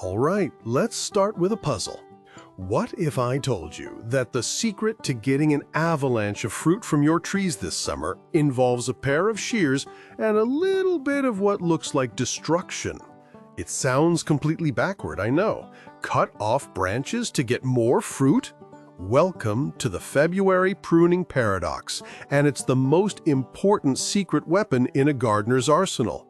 All right, let's start with a puzzle. What if I told you that the secret to getting an avalanche of fruit from your trees this summer involves a pair of shears and a little bit of what looks like destruction? It sounds completely backward, I know. Cut off branches to get more fruit? Welcome to the February Pruning Paradox, and it's the most important secret weapon in a gardener's arsenal.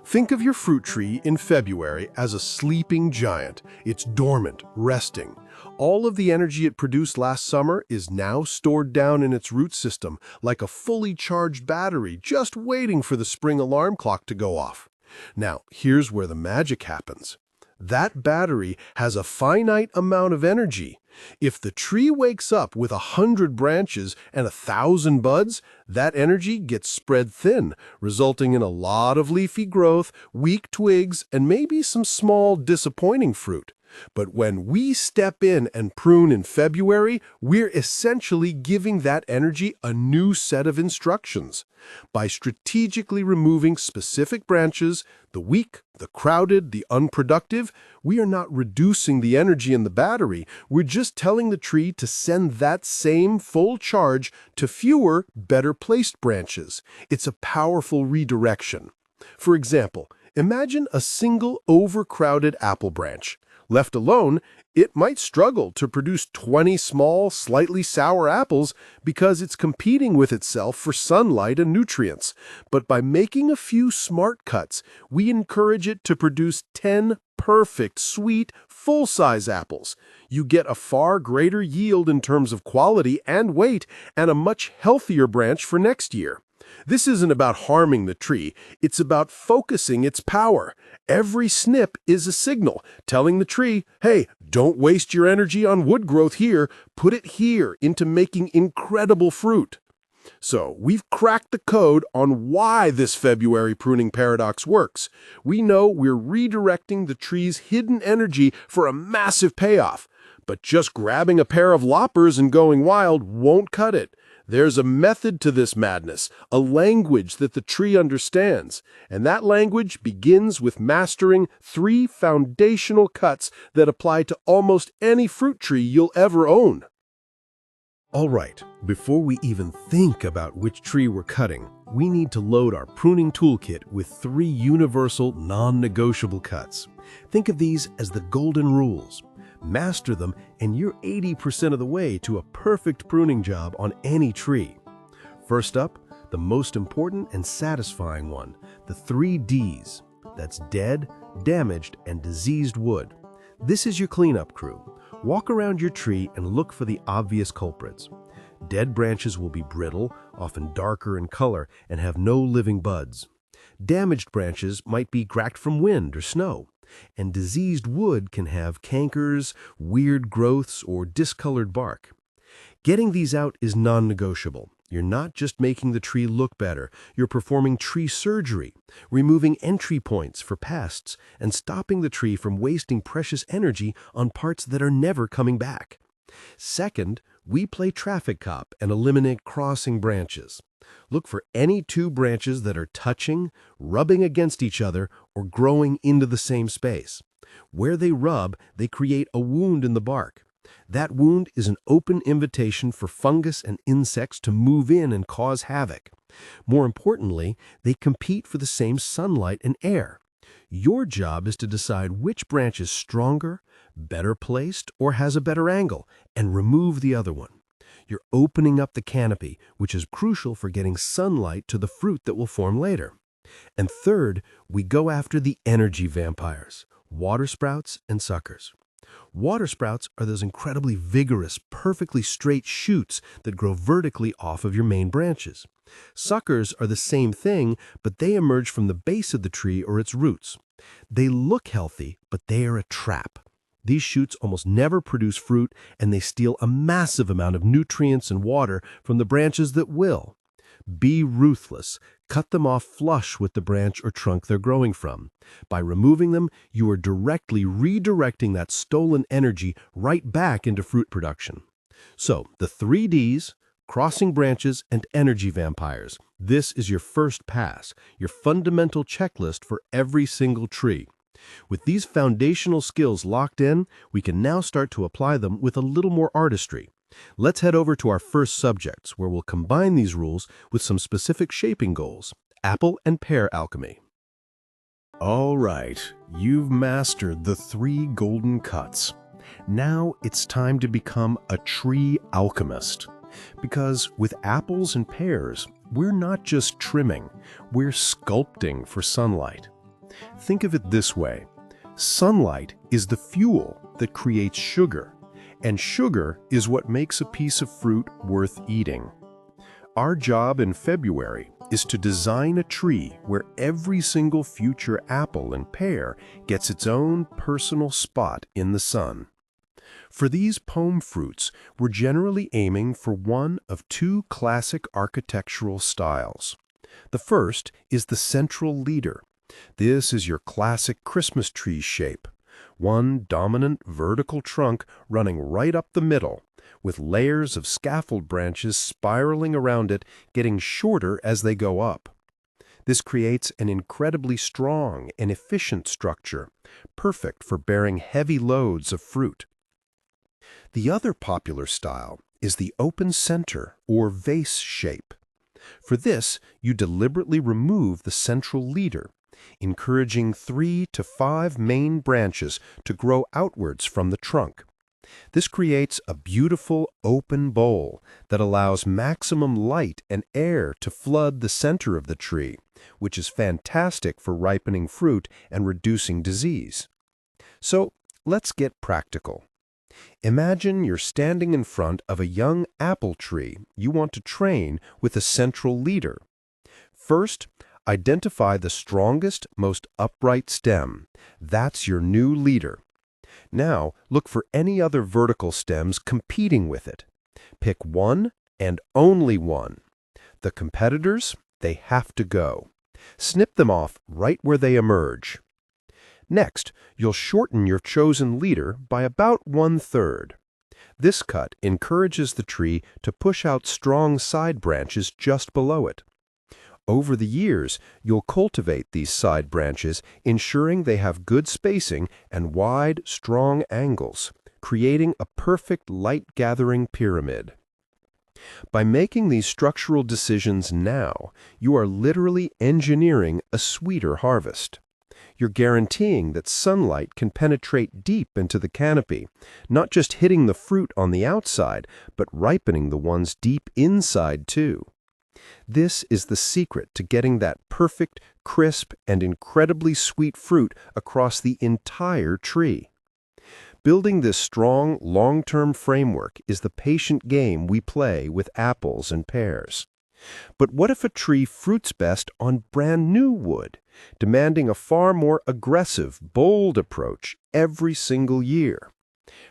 Think of your fruit tree in February as a sleeping giant. It's dormant, resting. All of the energy it produced last summer is now stored down in its root system, like a fully charged battery just waiting for the spring alarm clock to go off. Now, here's where the magic happens. That battery has a finite amount of energy. If the tree wakes up with 100 branches and 1,000 buds, that energy gets spread thin, resulting in a lot of leafy growth, weak twigs, and maybe some small, disappointing fruit. But when we step in and prune in February, we're essentially giving that energy a new set of instructions. By strategically removing specific branches, the weak, the crowded, the unproductive, we are not reducing the energy in the battery. We're just telling the tree to send that same full charge to fewer, better-placed branches. It's a powerful redirection. For example, imagine a single overcrowded apple branch. Left alone, it might struggle to produce 20 small, slightly sour apples because it's competing with itself for sunlight and nutrients. But by making a few smart cuts, we encourage it to produce 10 perfect, sweet, full-size apples. You get a far greater yield in terms of quality and weight, and a much healthier branch for next year. This isn't about harming the tree, it's about focusing its power. Every snip is a signal, telling the tree, hey, don't waste your energy on wood growth here, put it here into making incredible fruit. So, we've cracked the code on why this February pruning paradox works. We know we're redirecting the tree's hidden energy for a massive payoff. But just grabbing a pair of loppers and going wild won't cut it. There's a method to this madness, a language that the tree understands, and that language begins with mastering 3 foundational cuts that apply to almost any fruit tree you'll ever own. All right, before we even think about which tree we're cutting, we need to load our pruning toolkit with 3 universal, non-negotiable cuts. Think of these as the golden rules. Master them, and you're 80% of the way to a perfect pruning job on any tree. First up, the most important and satisfying one, the 3 Ds. That's dead, damaged, and diseased wood. This is your cleanup crew. Walk around your tree and look for the obvious culprits. Dead branches will be brittle, often darker in color, and have no living buds. Damaged branches might be cracked from wind or snow. And diseased wood can have cankers, weird growths, or discolored bark. Getting these out is non-negotiable. You're not just making the tree look better, you're performing tree surgery, removing entry points for pests, and stopping the tree from wasting precious energy on parts that are never coming back. Second, we play traffic cop and eliminate crossing branches. Look for any 2 branches that are touching, rubbing against each other, or growing into the same space. Where they rub, they create a wound in the bark. That wound is an open invitation for fungus and insects to move in and cause havoc. More importantly, they compete for the same sunlight and air. Your job is to decide which branch is stronger, better placed, or has a better angle, and remove the other one. You're opening up the canopy, which is crucial for getting sunlight to the fruit that will form later. And third, we go after the energy vampires, water sprouts and suckers. Water sprouts are those incredibly vigorous, perfectly straight shoots that grow vertically off of your main branches. Suckers are the same thing, but they emerge from the base of the tree or its roots. They look healthy, but they are a trap. These shoots almost never produce fruit, and they steal a massive amount of nutrients and water from the branches that will. Be ruthless. Cut them off flush with the branch or trunk they're growing from. By removing them, you are directly redirecting that stolen energy right back into fruit production. So, the 3 Ds, crossing branches, and energy vampires. This is your first pass, your fundamental checklist for every single tree. With these foundational skills locked in, we can now start to apply them with a little more artistry. Let's head over to our first subjects, where we'll combine these rules with some specific shaping goals: apple and pear alchemy. All right, you've mastered the 3 golden cuts. Now it's time to become a tree alchemist. Because with apples and pears, we're not just trimming, we're sculpting for sunlight. Think of it this way: sunlight is the fuel that creates sugar, and sugar is what makes a piece of fruit worth eating. Our job in February is to design a tree where every single future apple and pear gets its own personal spot in the sun. For these pome fruits, we're generally aiming for one of 2 classic architectural styles. The first is the central leader. This is your classic Christmas tree shape. One dominant vertical trunk running right up the middle, with layers of scaffold branches spiraling around it, getting shorter as they go up. This creates an incredibly strong and efficient structure, perfect for bearing heavy loads of fruit. The other popular style is the open center or vase shape. For this, you deliberately remove the central leader, encouraging 3 to 5 main branches to grow outwards from the trunk. This creates a beautiful open bowl that allows maximum light and air to flood the center of the tree, which is fantastic for ripening fruit and reducing disease. So let's get practical. Imagine you're standing in front of a young apple tree you want to train with a central leader. First, identify the strongest, most upright stem. That's your new leader. Now, look for any other vertical stems competing with it. Pick one and only one. The competitors, they have to go. Snip them off right where they emerge. Next, you'll shorten your chosen leader by about 1/3. This cut encourages the tree to push out strong side branches just below it. Over the years, you'll cultivate these side branches, ensuring they have good spacing and wide, strong angles, creating a perfect light-gathering pyramid. By making these structural decisions now, you are literally engineering a sweeter harvest. You're guaranteeing that sunlight can penetrate deep into the canopy, not just hitting the fruit on the outside, but ripening the ones deep inside too. This is the secret to getting that perfect, crisp, and incredibly sweet fruit across the entire tree. Building this strong, long-term framework is the patient game we play with apples and pears. But what if a tree fruits best on brand new wood, demanding a far more aggressive, bold approach every single year?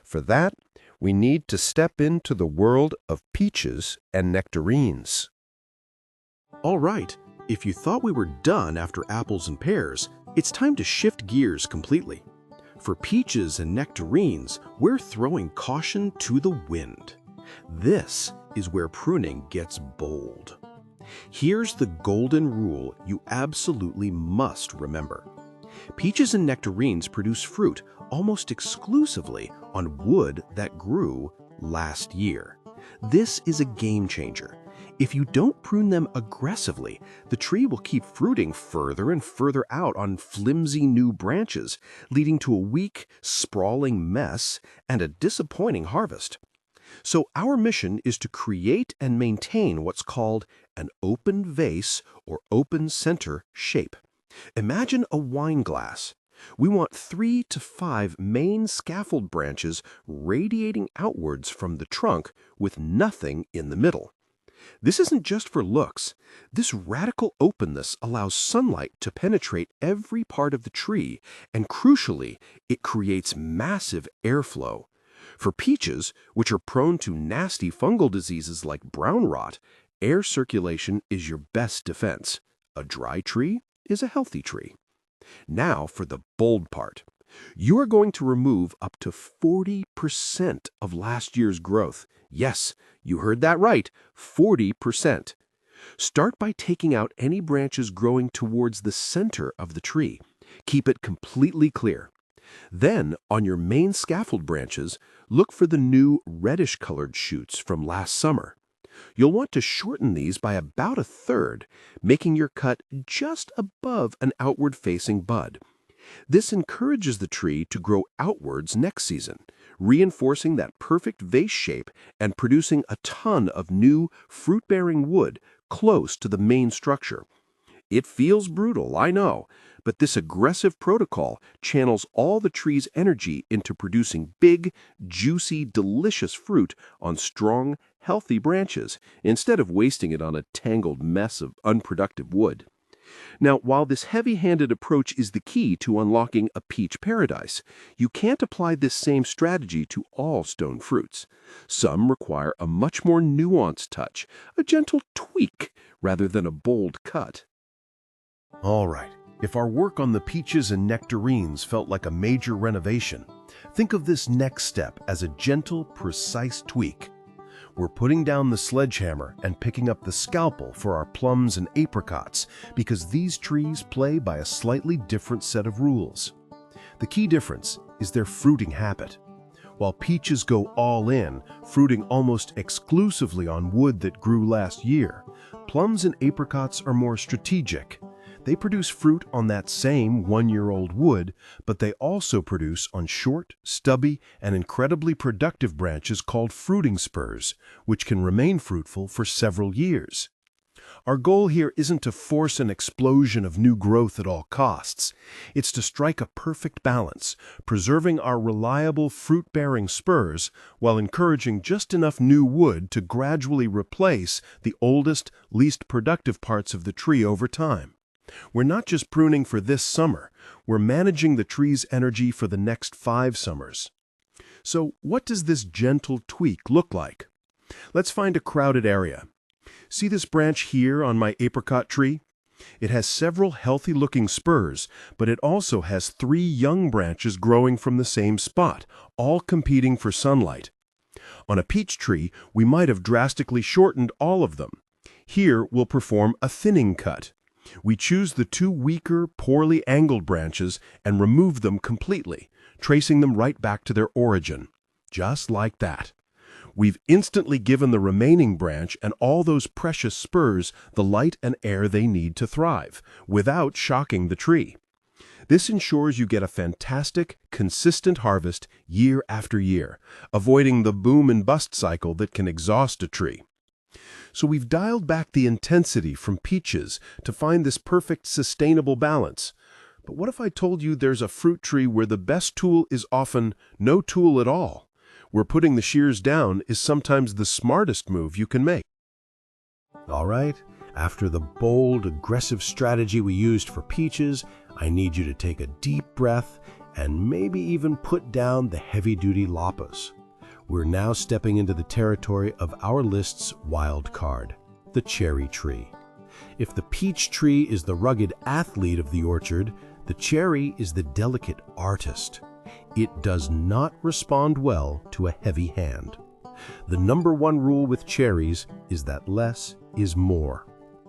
For that, we need to step into the world of peaches and nectarines. All right, if you thought we were done after apples and pears, it's time to shift gears completely. For peaches and nectarines, we're throwing caution to the wind. This is where pruning gets bold. Here's the golden rule you absolutely must remember. Peaches and nectarines produce fruit almost exclusively on wood that grew last year. This is a game changer. If you don't prune them aggressively, the tree will keep fruiting further and further out on flimsy new branches, leading to a weak, sprawling mess and a disappointing harvest. So our mission is to create and maintain what's called an open vase or open center shape. Imagine a wine glass. We want 3 to 5 main scaffold branches radiating outwards from the trunk with nothing in the middle. This isn't just for looks. This radical openness allows sunlight to penetrate every part of the tree, and crucially, it creates massive airflow. For peaches, which are prone to nasty fungal diseases like brown rot, air circulation is your best defense. A dry tree is a healthy tree. Now for the bold part. You are going to remove up to 40% of last year's growth. Yes, you heard that right, 40%. Start by taking out any branches growing towards the center of the tree. Keep it completely clear. Then, on your main scaffold branches, look for the new reddish-colored shoots from last summer. You'll want to shorten these by about a third, making your cut just above an outward-facing bud. This encourages the tree to grow outwards next season, reinforcing that perfect vase shape and producing a ton of new fruit-bearing wood close to the main structure. It feels brutal, I know, but this aggressive protocol channels all the tree's energy into producing big, juicy, delicious fruit on strong, healthy branches, instead of wasting it on a tangled mess of unproductive wood. Now, while this heavy-handed approach is the key to unlocking a peach paradise, you can't apply this same strategy to all stone fruits. Some require a much more nuanced touch, a gentle tweak, rather than a bold cut. All right, if our work on the peaches and nectarines felt like a major renovation, think of this next step as a gentle, precise tweak. We're putting down the sledgehammer and picking up the scalpel for our plums and apricots because these trees play by a slightly different set of rules. The key difference is their fruiting habit. While peaches go all in, fruiting almost exclusively on wood that grew last year, plums and apricots are more strategic. They produce fruit on that same one-year-old wood, but they also produce on short, stubby, and incredibly productive branches called fruiting spurs, which can remain fruitful for several years. Our goal here isn't to force an explosion of new growth at all costs. It's to strike a perfect balance, preserving our reliable fruit-bearing spurs while encouraging just enough new wood to gradually replace the oldest, least productive parts of the tree over time. We're not just pruning for this summer, we're managing the tree's energy for the next 5 summers. So what does this gentle tweak look like? Let's find a crowded area. See this branch here on my apricot tree? It has several healthy-looking spurs, but it also has 3 young branches growing from the same spot, all competing for sunlight. On a peach tree, we might have drastically shortened all of them. Here, we'll perform a thinning cut. We choose the 2 weaker, poorly angled branches and remove them completely, tracing them right back to their origin. Just like that. We've instantly given the remaining branch and all those precious spurs the light and air they need to thrive, without shocking the tree. This ensures you get a fantastic, consistent harvest year after year, avoiding the boom and bust cycle that can exhaust a tree. So we've dialed back the intensity from peaches to find this perfect, sustainable balance. But what if I told you there's a fruit tree where the best tool is often no tool at all, where putting the shears down is sometimes the smartest move you can make? All right, after the bold, aggressive strategy we used for peaches, I need you to take a deep breath and maybe even put down the heavy-duty lapas. We're now stepping into the territory of our list's wild card, the cherry tree. If the peach tree is the rugged athlete of the orchard, the cherry is the delicate artist. It does not respond well to a heavy hand. The #1 rule with cherries is that less is more.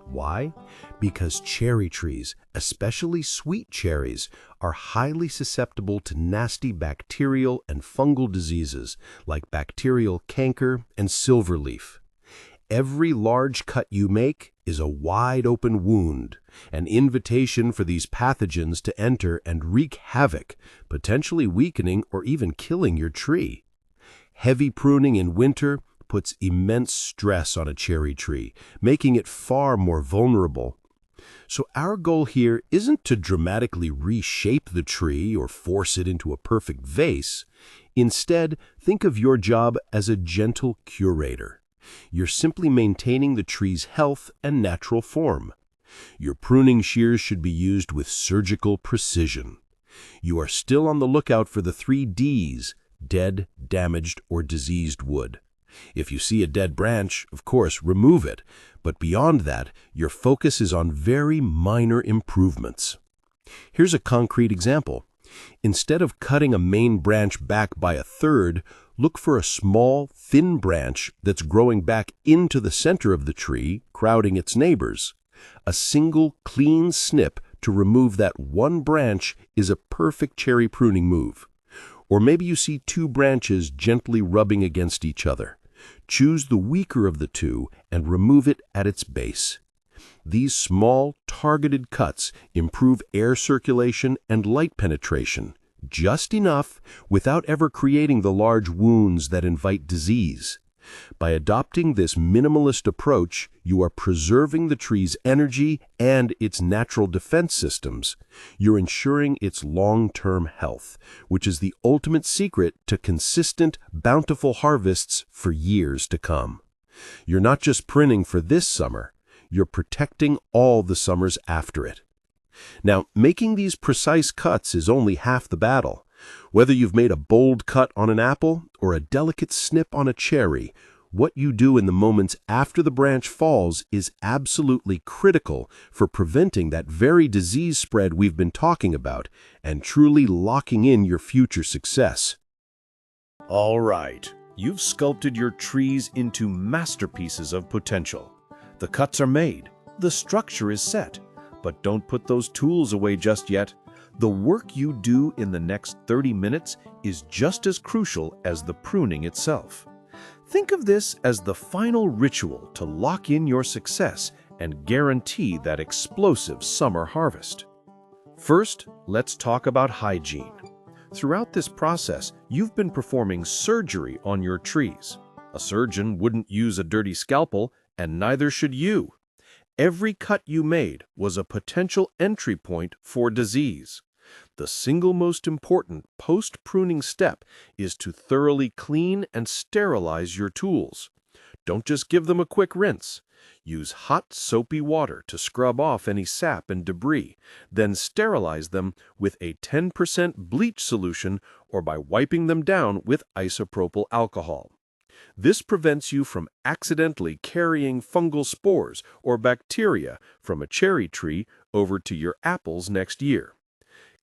Why? Because cherry trees, especially sweet cherries, are highly susceptible to nasty bacterial and fungal diseases like bacterial canker and silverleaf. Every large cut you make is a wide-open wound, an invitation for these pathogens to enter and wreak havoc, potentially weakening or even killing your tree. Heavy pruning in winter puts immense stress on a cherry tree, making it far more vulnerable. So our goal here isn't to dramatically reshape the tree or force it into a perfect vase. Instead, think of your job as a gentle curator. You're simply maintaining the tree's health and natural form. Your pruning shears should be used with surgical precision. You are still on the lookout for the 3 Ds, dead, damaged, or diseased wood. If you see a dead branch, of course, remove it, but beyond that, your focus is on very minor improvements. Here's a concrete example. Instead of cutting a main branch back by a third, Look for a small, thin branch that's growing back into the center of the tree, crowding its neighbors. A single, clean snip to remove that one branch is a perfect cherry pruning move. Or maybe you see two branches gently rubbing against each other. Choose the weaker of the two and remove it at its base. These small, targeted cuts improve air circulation and light penetration, just enough without ever creating the large wounds that invite disease. By adopting this minimalist approach, you are preserving the tree's energy and its natural defense systems. You're ensuring its long-term health, which is the ultimate secret to consistent, bountiful harvests for years to come. You're not just pruning for this summer, you're protecting all the summers after it. Now, making these precise cuts is only half the battle. Whether you've made a bold cut on an apple or a delicate snip on a cherry, what you do in the moments after the branch falls is absolutely critical for preventing that very disease spread we've been talking about and truly locking in your future success. All right, you've sculpted your trees into masterpieces of potential. The cuts are made, the structure is set, but don't put those tools away just yet. The work you do in the next 30 minutes is just as crucial as the pruning itself. Think of this as the final ritual to lock in your success and guarantee that explosive summer harvest. First, let's talk about hygiene. Throughout this process, you've been performing surgery on your trees. A surgeon wouldn't use a dirty scalpel, and neither should you. Every cut you made was a potential entry point for disease. The single most important post-pruning step is to thoroughly clean and sterilize your tools. Don't just give them a quick rinse. Use hot, soapy water to scrub off any sap and debris, then sterilize them with a 10% bleach solution or by wiping them down with isopropyl alcohol. This prevents you from accidentally carrying fungal spores or bacteria from a cherry tree over to your apples next year.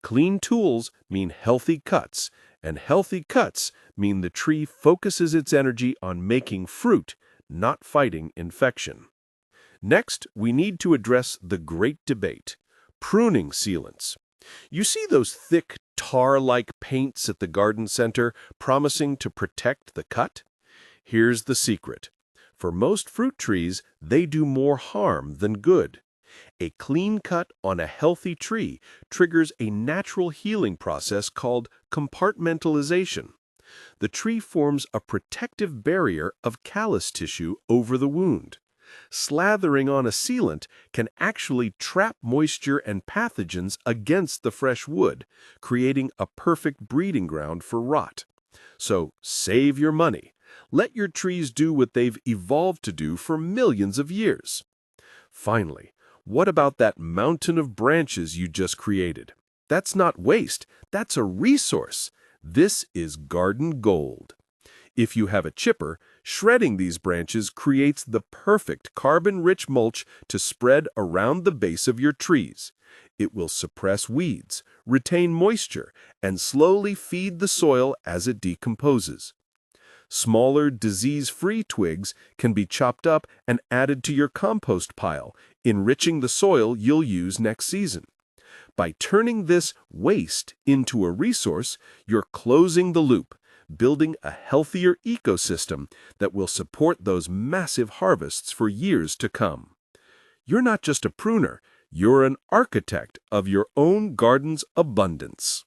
Clean tools mean healthy cuts, and healthy cuts mean the tree focuses its energy on making fruit, not fighting infection. Next, we need to address the great debate: pruning sealants. You see those thick, tar-like paints at the garden center promising to protect the cut? Here's the secret. For most fruit trees, they do more harm than good. A clean cut on a healthy tree triggers a natural healing process called compartmentalization. The tree forms a protective barrier of callus tissue over the wound. Slathering on a sealant can actually trap moisture and pathogens against the fresh wood, creating a perfect breeding ground for rot. So save your money. Let your trees do what they've evolved to do for millions of years. Finally, what about that mountain of branches you just created? That's not waste, that's a resource. This is garden gold. If you have a chipper, shredding these branches creates the perfect carbon-rich mulch to spread around the base of your trees. It will suppress weeds, retain moisture, and slowly feed the soil as it decomposes. Smaller, disease-free twigs can be chopped up and added to your compost pile, enriching the soil you'll use next season. By turning this waste into a resource, you're closing the loop, building a healthier ecosystem that will support those massive harvests for years to come. You're not just a pruner, you're an architect of your own garden's abundance.